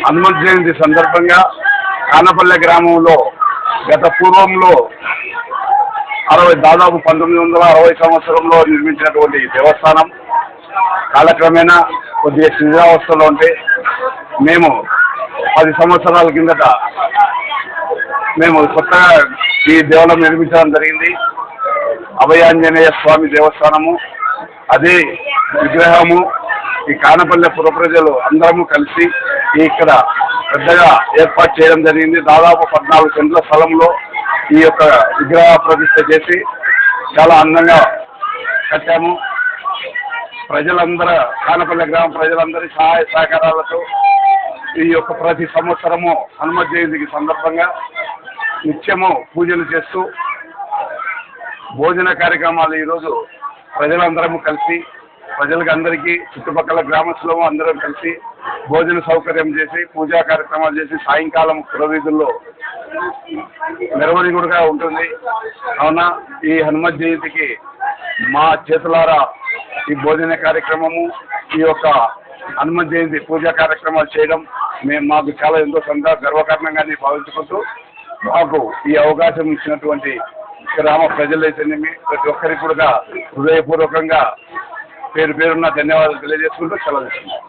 హనుమంత్ జయంతి సందర్భంగా కానపల్లె గ్రామంలో గత పూర్వంలో దాదాపు 1960 సంవత్సరంలో నిర్మించినటువంటి దేవస్థానం కాలక్రమేణా కొద్దిగా శిథిలావస్థలో ఉంటే మేము 10 సంవత్సరాల కిందట మేము కొత్తగా ఈ దేవాలయం నిర్మించడం జరిగింది. అభయాంజనేయ స్వామి దేవస్థానము, అదే విగ్రహము ఈ కానపల్లె పుర ప్రజలు అందరము కలిసి ఇక్కడ పెద్దగా ఏర్పాటు చేయడం జరిగింది. దాదాపు 14 సెంట్ల స్థలంలో ఈ యొక్క విగ్రహ ప్రతిష్ఠ చేసి చాలా అందంగా కట్టాము. ప్రజలందరూ కానపల్లె గ్రామ ప్రజలందరి సహాయ సహకారాలతో ఈ యొక్క ప్రతి సంవత్సరము హనుమత్ జయంతికి సందర్భంగా నిత్యము పూజలు చేస్తూ భోజన కార్యక్రమాలు ఈరోజు ప్రజలందరము కలిసి ప్రజలకు అందరికీ చుట్టుపక్కల గ్రామస్తులము అందరం కలిసి భోజన సౌకర్యం చేసి పూజా కార్యక్రమాలు చేసి సాయంకాలం పురవీధుల్లో మెరవడిగుడుగా ఉంటుంది. కావున ఈ హనుమత్ జయంతికి మా చేతులారా ఈ భోజన కార్యక్రమము ఈ యొక్క హనుమత్ జయంతి పూజా కార్యక్రమాలు చేయడం మాకు చాలా ఎంతో గర్వకారణంగానే భావించుకుంటూ మాకు ఈ అవకాశం ఇచ్చినటువంటి గ్రామ ప్రజలైతేనేమి ప్రతి ఒక్కరికి కూడా హృదయపూర్వకంగా పేరున్న ధన్యవాదాలు తెలియజేసుకుంటూ సెలవు తీసుకుంటాం.